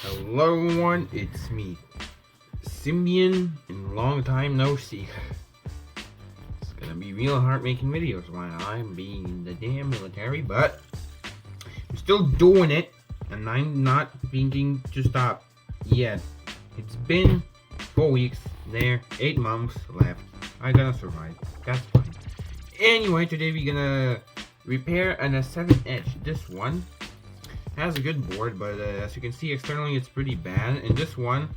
Hello everyone, it's me, Symbian, and long time no see. It's gonna be real hard making videos while I'm being in the damn military, but I'm still doing it, and I'm not thinking to stop yet. It's been 4 weeks, 8 months left. I gotta survive, that's fine. Anyway, today we're gonna repair an A7 Edge. This one has a good board, but as you can see externally it's pretty bad. And this one,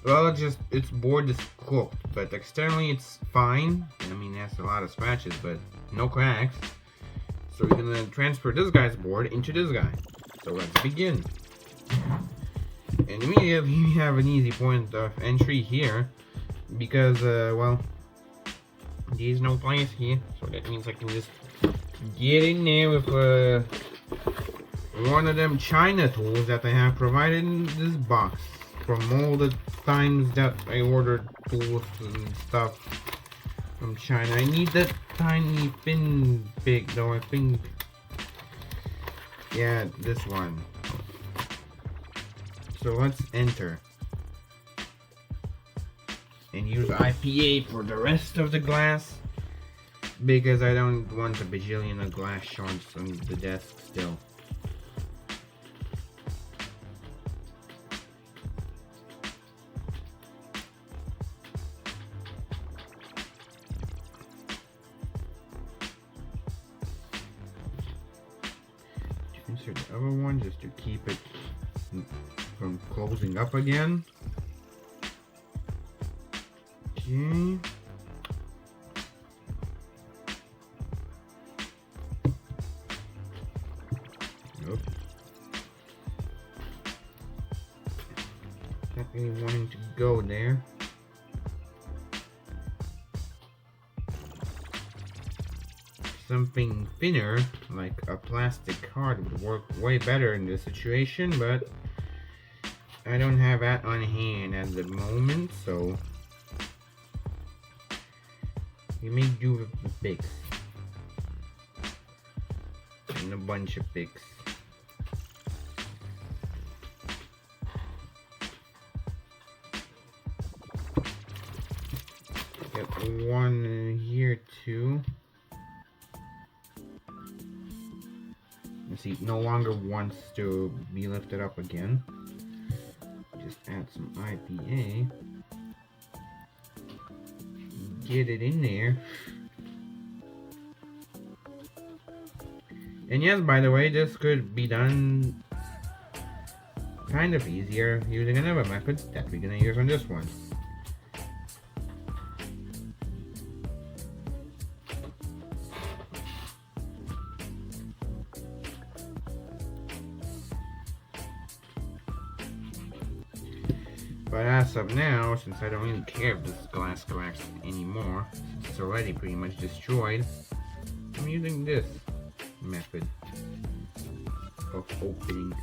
well, its board is cooked, but externally it's fine. I mean, it has a lot of scratches, but no cracks. So we're gonna transfer this guy's board into this guy. So let's begin. And immediately we have an easy point of entry here, because well, there's no place here, so that means I can just get in there with one of them China tools that they have provided in this box from all the times that I ordered tools and stuff from China. I need that tiny thin big though, I think. Yeah, this one. So let's enter and use IPA for the rest of the glass, because I don't want a bajillion of glass shards on the desk still. Insert the other one just to keep it from closing up again. Okay. Nope. Not really wanting to go there. Something thinner, like a plastic card, would work way better in this situation, but I don't have that on hand at the moment, so we may do with the picks. And a bunch of picks. Get one here too. See, no longer wants to be lifted up again. Just add some IPA. Get it in there. And yes, by the way, this could be done kind of easier using another method that we're gonna use on this one. But as of now, since I don't really care if this glass cracks anymore, since it's already pretty much destroyed, I'm using this method of opening.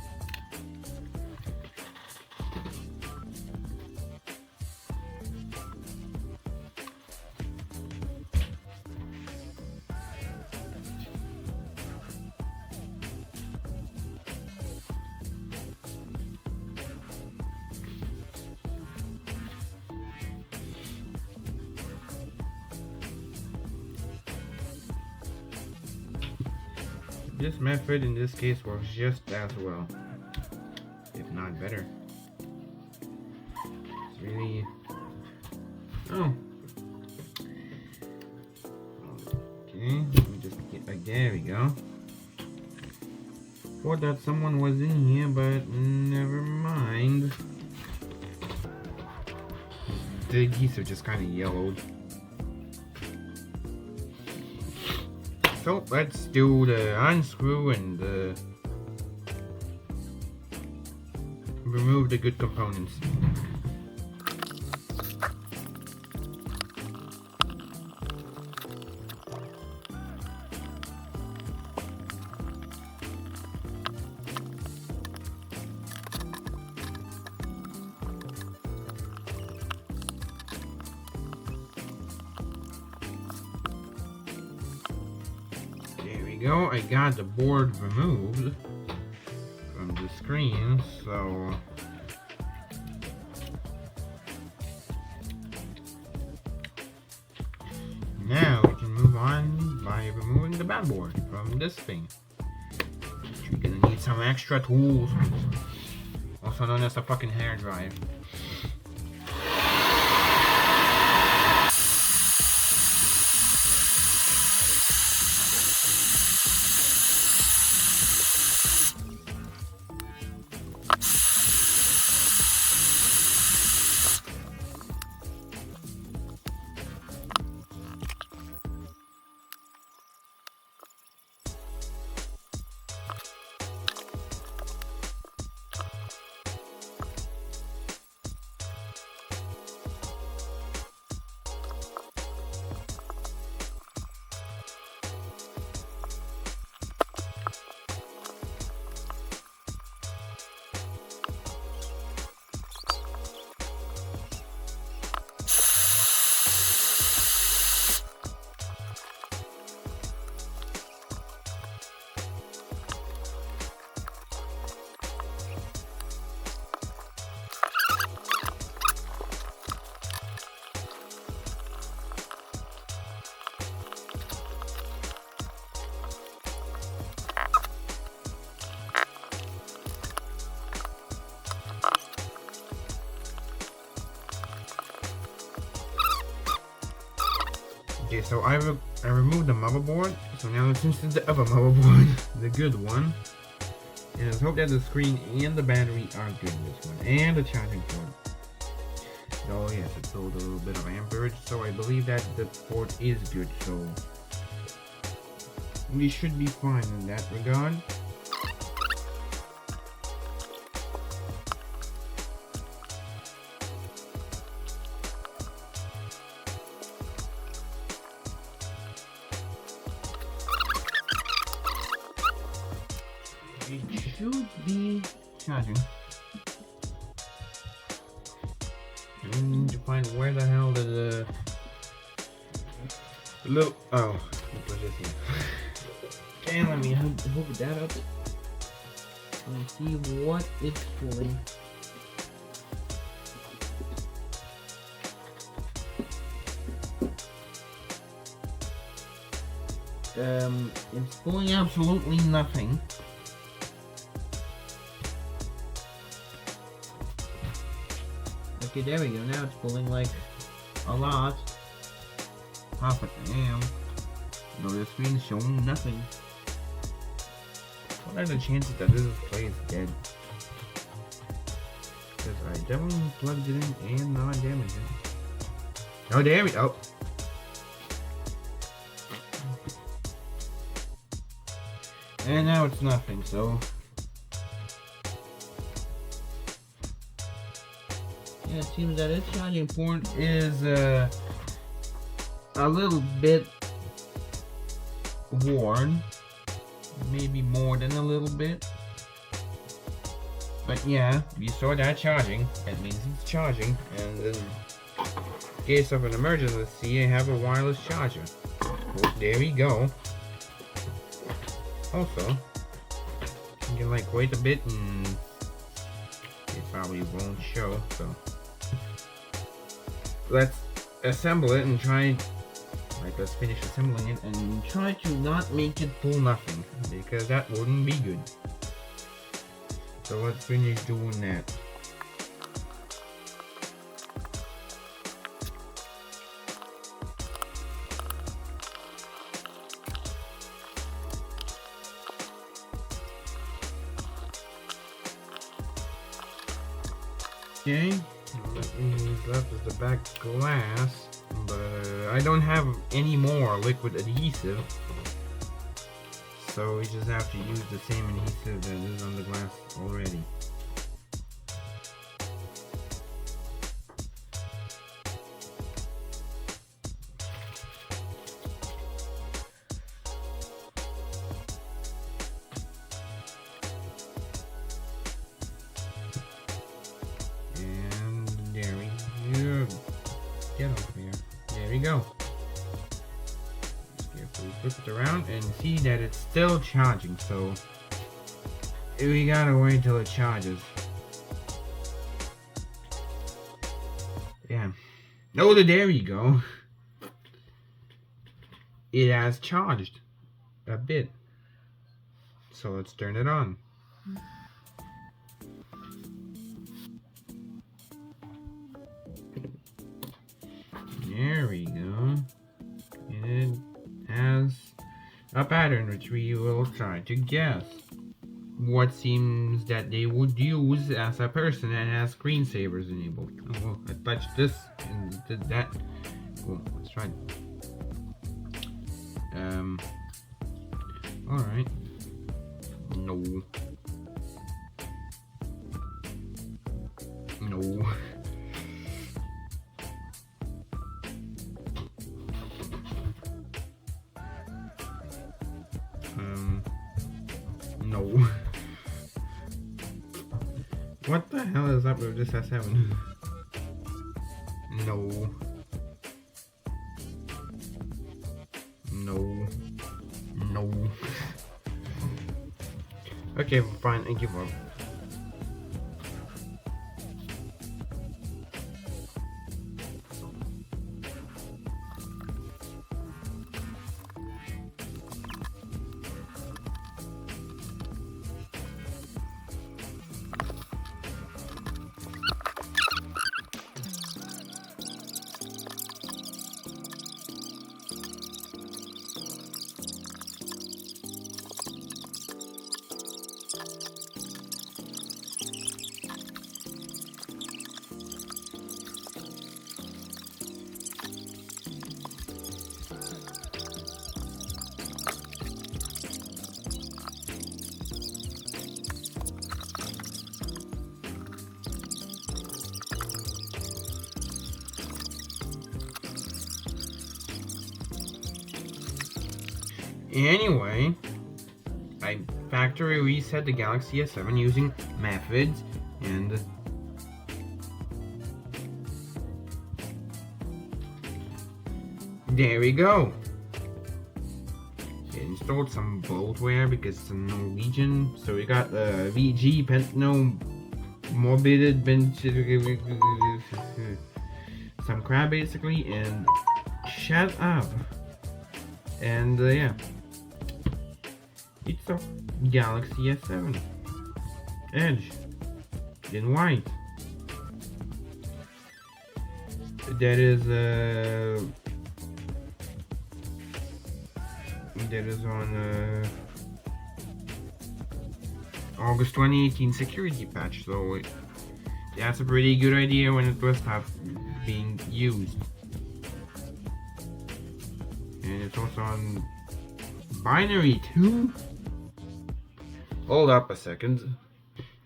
This method in this case works just as well, if not better. It's really... Oh. Okay, let me just get like, there we go. Thought that someone was in here, but never mind. The adhesive just kind of yellowed. So let's do the unscrew and remove the good components. Go, I got the board removed from the screen, so removing the bad board from this thing. You're gonna need some extra tools, also known as a fucking hair dryer. Okay, so I removed the motherboard, so now it's into the other motherboard, the good one. And let's hope that the screen and the battery are good in this one, and the charging port. Oh yes, it sold a little bit of amperage, so I believe that the port is good, so we should be fine in that regard. It should be charging. I need to find where the hell the little it was just here. Okay, let me hook that up and see what it's pulling. It's pulling absolutely nothing. Okay, there we go. Now it's pulling like a lot. Half a damn. No, the screen's showing nothing. What are the chances that this display is dead? Because I definitely plugged it in and not damaged it. Oh, there we go. And now it's nothing, so. Yeah, it seems that its charging port is a little bit worn. Maybe more than a little bit. But yeah, you saw that charging. That means it's charging. And then in case of an emergency, I have a wireless charger. Well, there we go. Also, you can like wait a bit and it probably won't show, so let's assemble it and try, let's finish assembling it and try to not make it pull nothing, because that wouldn't be good. So let's finish doing that. Okay, what is left is the back glass, but I don't have any more liquid adhesive, so we just have to use the same adhesive that is on the glass already. Get off here. There we go. Just carefully flip it around and see that it's still charging, so we gotta wait till it charges. Yeah. Oh, there we go. It has charged. a bit. So let's turn it on. There we go. It has a pattern which we will try to guess. What seems that they would use as a person that has screensavers enabled. Oh, well, I touched this and did that. Cool, let's try it. Alright. No. No. No. What the hell is up with this S7? No. No. No. Okay, fine, I give up. Anyway, I factory reset the Galaxy S7 using methods, and there we go. It installed some bloatware because it's a Norwegian, so we got the VG Pentno Morbid some crap basically, and shut up. And yeah. It's a Galaxy S7 Edge in white. That is on August 2018 security patch, so that's a pretty good idea when it was being used. And it's also on binary too. Hold up a second.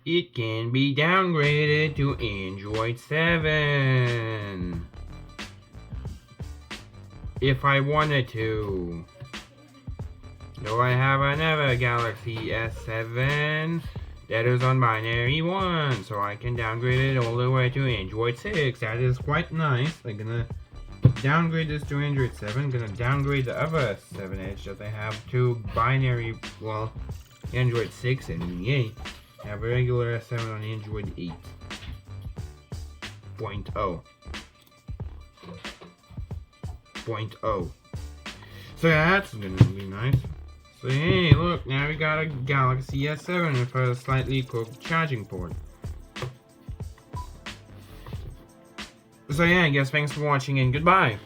It can be downgraded to Android 7 if I wanted to. Though I have another Galaxy S7 that is on binary 1, so I can downgrade it all the way to Android 6. That is quite nice. I'm gonna downgrade this to Android 7. I'm gonna downgrade the other 7 Edge that I have to binary, well, Android 6, and yay, have a regular S7 on Android 8.0. So yeah, that's gonna be nice. So hey, look, now we got a Galaxy S7 with a slightly cooked charging port. So yeah, I guess thanks for watching and goodbye.